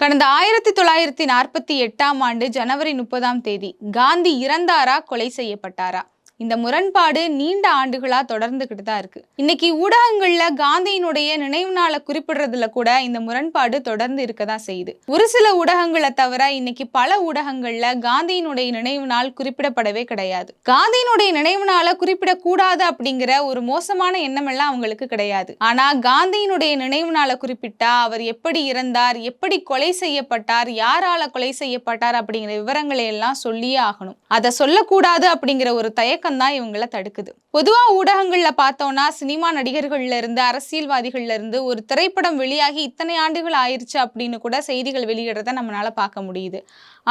கடந்த 1948ஆம் ஆண்டு ஜனவரி 30ஆம் தேதி காந்தி இறந்தாரா, கொலை செய்யப்பட்டாரா? இந்த முரண்பாடு நீண்ட ஆண்டுகளா தொடர்ந்துகிட்டு தான் இருக்கு. இன்னைக்கு ஊடகங்கள்ல காந்தியினுடைய நினைவு நாளை குறிப்பிடுறதுல கூட இந்த முரண்பாடு தொடர்ந்து இருக்கதான் செய்யுது. ஒரு சில ஊடகங்களை தவிர இன்னைக்கு பல ஊடகங்கள்ல காந்தியினுடைய நினைவு நாள் குறிப்பிடப்படவே கிடையாது. காந்தியினுடைய நினைவு நாளை குறிப்பிடக்கூடாது அப்படிங்கிற ஒரு மோசமான எண்ணம் எல்லாம் அவங்களுக்கு கிடையாது. ஆனா காந்தியினுடைய நினைவு நாளை குறிப்பிட்டா அவர் எப்படி இறந்தார், எப்படி கொலை செய்யப்பட்டார், யாரால கொலை செய்யப்பட்டார் அப்படிங்கிற விவரங்களை எல்லாம் சொல்லியே ஆகணும். அதை சொல்லக்கூடாது அப்படிங்கிற ஒரு தயக்கம் தான் இவங்களை தடுக்குது. பொதுவா ஊடகங்கள்ல பார்த்தோம்னா சினிமா நடிகர்கள்ல இருந்து அரசியல்வாதிகள்ல இருந்து ஒரு திரைப்படம் வெளியாகி இத்தனை ஆண்டுகள் ஆயிருச்சு அப்படின்னு கூட செய்திகள் வெளியிடுறத நம்மளால பார்க்க முடியுது.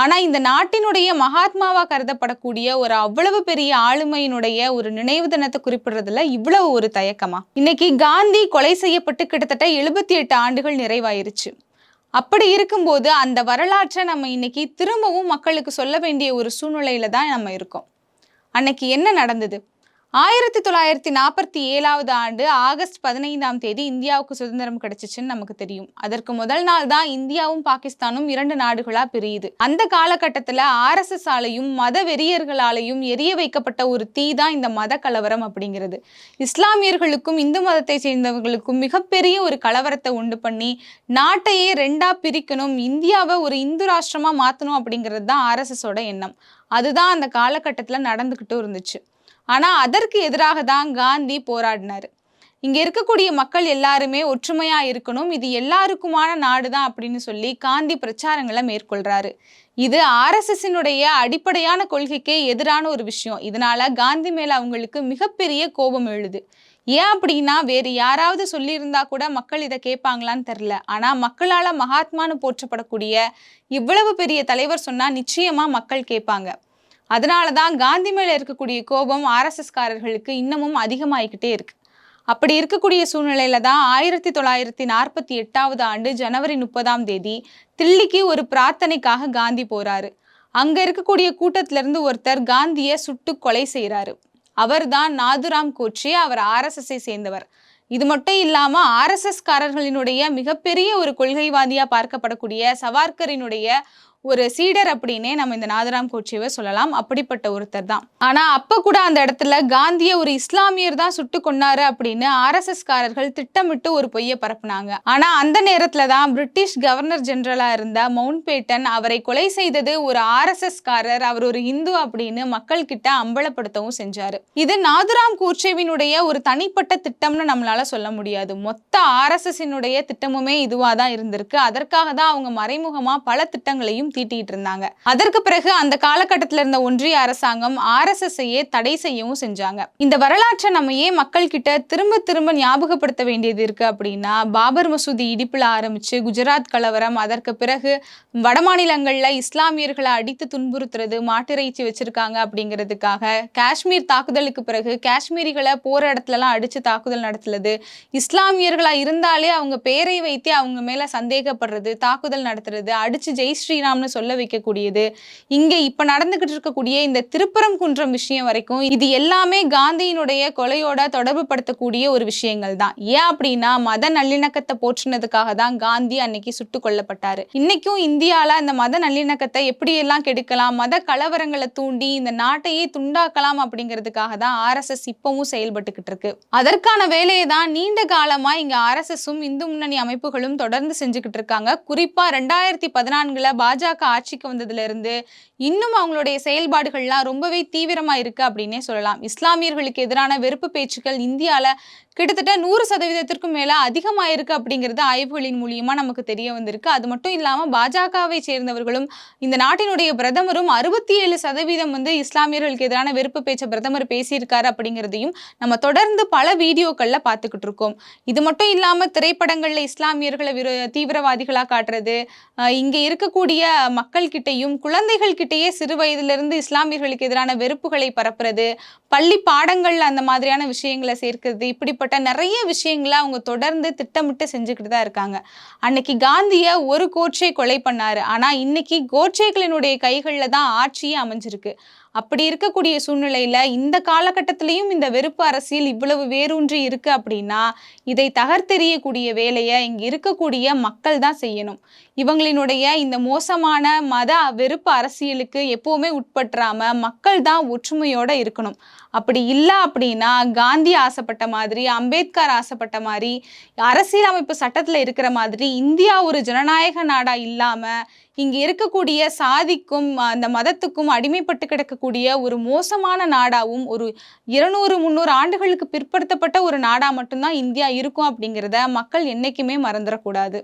ஆனா இந்த நாட்டினுடைய மகாத்மாவா கருதப்படக்கூடிய ஒரு அவ்வளவு பெரிய ஆளுமையினுடைய ஒரு நினைவு தினத்தை குறிப்பிடுறதுல இவ்வளவு ஒரு தயக்கமா? இன்னைக்கு காந்தி கொலை செய்யப்பட்டு கிட்டத்தட்ட 78 ஆண்டுகள் நிறைவாயிருச்சு. அப்படி இருக்கும்போது அந்த வரலாற்றை நம்ம இன்னைக்கு திரும்பவும் மக்களுக்கு சொல்ல வேண்டிய ஒரு சூழ்நிலையில தான் நம்ம இருக்கோம். அன்னைக்கு என்ன நடந்தது? 1947ஆவது ஆண்டு ஆகஸ்ட் 15ஆம் தேதி இந்தியாவுக்கு சுதந்திரம் கிடைச்சிச்சுன்னு நமக்கு தெரியும். அதற்கு முதல் நாள் தான் இந்தியாவும் பாகிஸ்தானும் 2 நாடுகளா பிரியுது. அந்த காலகட்டத்துல RSS ஆலையும் மத வெறியர்களாலையும் எரிய வைக்கப்பட்ட ஒரு தீ தான் இந்த மத கலவரம் அப்படிங்கிறது. இஸ்லாமியர்களுக்கும் இந்து மதத்தை சேர்ந்தவர்களுக்கும் மிகப்பெரிய ஒரு கலவரத்தை உண்டு பண்ணி நாட்டையே 2ஆ பிரிக்கணும், இந்தியாவை ஒரு இந்து ராஷ்டிரமா மாற்றணும் அப்படிங்கிறது தான் RSSோட எண்ணம். அதுதான் அந்த காலகட்டத்துல நடந்துகிட்டும் இருந்துச்சு. ஆனா அதற்கு எதிராக தான் காந்தி போராடினாரு. இங்க இருக்கக்கூடிய மக்கள் எல்லாருமே ஒற்றுமையா இருக்கணும், இது எல்லாருக்குமான நாடுதான் அப்படின்னு சொல்லி காந்தி பிரச்சாரங்களை மேற்கொள்றாரு. இது RSSனுடைய அடிப்படையான கொள்கைக்கே எதிரான ஒரு விஷயம். இதனால காந்தி மேல அவங்களுக்கு மிகப்பெரிய கோபம் எழுது. ஏன் அப்படின்னா வேறு யாராவது சொல்லியிருந்தா கூட மக்கள் இதை கேட்பாங்களான்னு தெரியல. ஆனா மக்களால மகாத்மான்னு போற்றப்படக்கூடிய இவ்வளவு பெரிய தலைவர் சொன்னா நிச்சயமா மக்கள் கேட்பாங்க. அதனாலதான் காந்தி மேல இருக்கக்கூடிய கோபம் RSSகாரர்களுக்கு இன்னமும் அதிகமாயிக்கிட்டே இருக்கு. அப்படி இருக்கக்கூடிய சூழ்நிலையில தான் 1948ஆவது ஆண்டு ஜனவரி 30ஆம் தேதி தில்லிக்கு ஒரு பிரார்த்தனைக்காக காந்தி போறாரு. அங்க இருக்கக்கூடிய கூட்டத்துல இருந்து ஒருத்தர் காந்தியை சுட்டு கொலை செய்யறாரு. அவர் தான் நாதுராம் கோட்சே. அவர் RSSஐ சேர்ந்தவர். இது மட்டும் இல்லாம RSSகாரர்களினுடைய மிகப்பெரிய ஒரு கொள்கைவாதியா பார்க்கப்படக்கூடிய சவார்கரினுடைய ஒரு சீடர் அப்படின்னே நம்ம இந்த நாதுராம் கோட்சேவை சொல்லலாம். அப்படிப்பட்ட ஒருத்தர் தான். ஆனா அப்ப கூட அந்த இடத்துல காந்தியை ஒரு இஸ்லாமியர் தான் சுட்டு கொன்னாரு அப்படின்னு RSSகாரர்கள் திட்டமிட்டு ஒரு பொய்யை பரப்புனாங்க. ஆனா அந்த நேரத்துல தான் பிரிட்டிஷ் கவர்னர் ஜெனரலா இருந்த மவுண்ட் பேட்டன் அவரை கொலை செய்தது ஒரு RSSகாரர், அவர் ஒரு இந்து அப்படின்னு மக்கள் கிட்ட அம்பலப்படுத்தவும் செஞ்சாரு. இது நாதுராம் கோட்சேவினுடைய ஒரு தனிப்பட்ட திட்டம்னு நம்மளால சொல்ல முடியாது. மொத்த RSSனுடைய திட்டமுமே இதுவா தான் இருந்திருக்கு. அதற்காக தான் அவங்க மறைமுகமா பல திட்டங்களையும் தீட்டிட்டு இருந்தாங்க. அதற்கு பிறகு அந்த காலகட்டத்தில் இருந்த ஒன்றிய அரசாங்கம் RSSஐயே தடை செய்யவும் செஞ்சாங்க. இந்த வரலாற்றை நம்ம ஏன் மக்கள் கிட்ட திரும்ப திரும்ப ஞாபகப்படுத்த வேண்டியது இருக்கு அப்படின்னா, பாபர் மசூதி இடிப்புல ஆரம்பிச்சு குஜராத் கலவரம், அதற்கு பிறகு வட மாநிலங்கள்ல இஸ்லாமியர்களை அடித்து துன்புறுத்துறது, மாட்டிறைச்சி வச்சிருக்காங்க அப்படிங்கிறதுக்காக காஷ்மீர் தாக்குதலுக்கு பிறகு காஷ்மீரிகளை போற இடத்துலலாம் அடிச்சு தாக்குதல் நடத்துறது, இஸ்லாமியர்களா இருந்தாலே அவங்க பேரை வைத்து அவங்க மேல சந்தேகப்படுறது, தாக்குதல் நடத்துறது, அடிச்சு ஜெய் ஸ்ரீராம் சொல்ல வைக்கக்கூடியது, இங்க இப்ப நடந்துகிட்டு இருக்கக்கூடிய இந்த திருப்பரங்குன்றம் விஷயம் வரைக்கும் இது எல்லாமே காந்தியினுடைய கொலையோட தொடர்பு படுத்தக்கூடிய ஒரு விஷயங்கள் தான். ஏன் அப்படின்னா மத நல்லிணக்கத்தை போற்றினதுக்காக தான் காந்தி அன்னைக்கு சுட்டு கொல்லப்பட்டாரு. இன்னைக்கும் இந்தியால இந்த மத நல்லிணக்கத்தை எப்படியெல்லாம் கெடுக்கலாம், மத கலவரங்களை தூண்டி இந்த நாட்டையே துண்டாக்கலாம் அப்படிங்கிறதுக்காக தான் RSS இப்பவும் செயல்பட்டுக்கிட்டு இருக்கு. அதற்கான வேலையை தான் நீண்ட காலமா இங்க RSSம் இந்து முன்னணி அமைப்புகளும் தொடர்ந்து செஞ்சுக்கிட்டு இருக்காங்க. குறிப்பா 2014 பாஜக ஆட்சிக்கு வந்ததுல இருந்து இன்னும் அவங்களுடைய செயல்பாடுகள்லாம் ரொம்பவே தீவிரமா இருக்கு அப்படின்னே சொல்லலாம். இஸ்லாமியர்களுக்கு எதிரான வெறுப்பு பேச்சுக்கள் இந்தியால கிட்டத்தட்ட 100%க்கும் மேல அதிகமாயிருக்கு அப்படிங்கிறது ஆய்வுகளின் மூலியமா நமக்கு தெரிய வந்திருக்கு. அது மட்டும் இல்லாம பாஜகவை சேர்ந்தவர்களும் இந்த நாட்டினுடைய பிரதமரும் 67% இஸ்லாமியர்களுக்கு எதிரான வெறுப்பு பேச்சை பிரதமர் பேசியிருக்காரு அப்படிங்கிறதையும் நம்ம தொடர்ந்து பல வீடியோக்கள்ல பார்த்துக்கிட்டு இருக்கோம். இது மட்டும் இல்லாம திரைப்படங்கள்ல இஸ்லாமியர்களை தீவிரவாதிகளா காட்டுறது, இங்க இருக்கக்கூடிய மக்கள் கிட்டையும் குழந்தைகள் கிட்டையே சிறு வயதிலிருந்து இஸ்லாமியர்களுக்கு எதிரான வெறுப்புகளை பரப்புறது, பள்ளி பாடங்கள்ல அந்த மாதிரியான விஷயங்கள சேர்க்கிறது, இப்படிப்பட்ட நெறைய விஷயங்கள அவங்க தொடர்ந்து திட்டமிட்டு செஞ்சுக்கிட்டு தான் இருக்காங்க. அன்னைக்கு காந்திய ஒரு கோட்சே கொலை பண்ணாரு. ஆனா, இன்னைக்கு கோட்சேக்களினுடைய கைகள்ல தான் ஆட்சியே அமைஞ்சிருக்கு. அப்படி இருக்கக்கூடிய சூழ்நிலையில, இந்த காலகட்டத்திலயும் இந்த வெறுப்பு அரசியல் இவ்வளவு வேரூன்றி இருக்கு அப்படின்னா, இதை தகர்த்தெறியக்கூடிய வேலைய இங்க இருக்கக்கூடிய மக்கள் தான் செய்யணும். இவங்களினுடைய இந்த மோசமான மத வெறுப்பு அரசியலுக்கு எப்பவுமே உட்பட்றாம, மக்கள் தான் ஒற்றுமையோட இருக்கணும். அப்படி இல்ல அப்படின்னா, காந்தி ஆசைப்பட்ட மாதிரி, அம்பேத்கர் ஆசைப்பட்ட மாரி, அரசியலமைப்பு சட்டத்துல இருக்கிற மாதிரி, இந்தியா ஒரு ஜனநாயக நாடா இல்லாம, இங்க இருக்கக்கூடிய சாதிக்கும், அந்த மதத்துக்கும் அடிமைப்பட்டு கிடக்கக்கூடிய ஒரு மோசமான நாடாவும், ஒரு 200, 300 ஆண்டுகளுக்கு பிற்படுத்தப்பட்ட ஒரு நாடா மட்டும் தான் இந்தியா இருக்கும் அப்படிங்கிறத மக்கள் என்னைக்குமே மறந்துறக்கூடாது.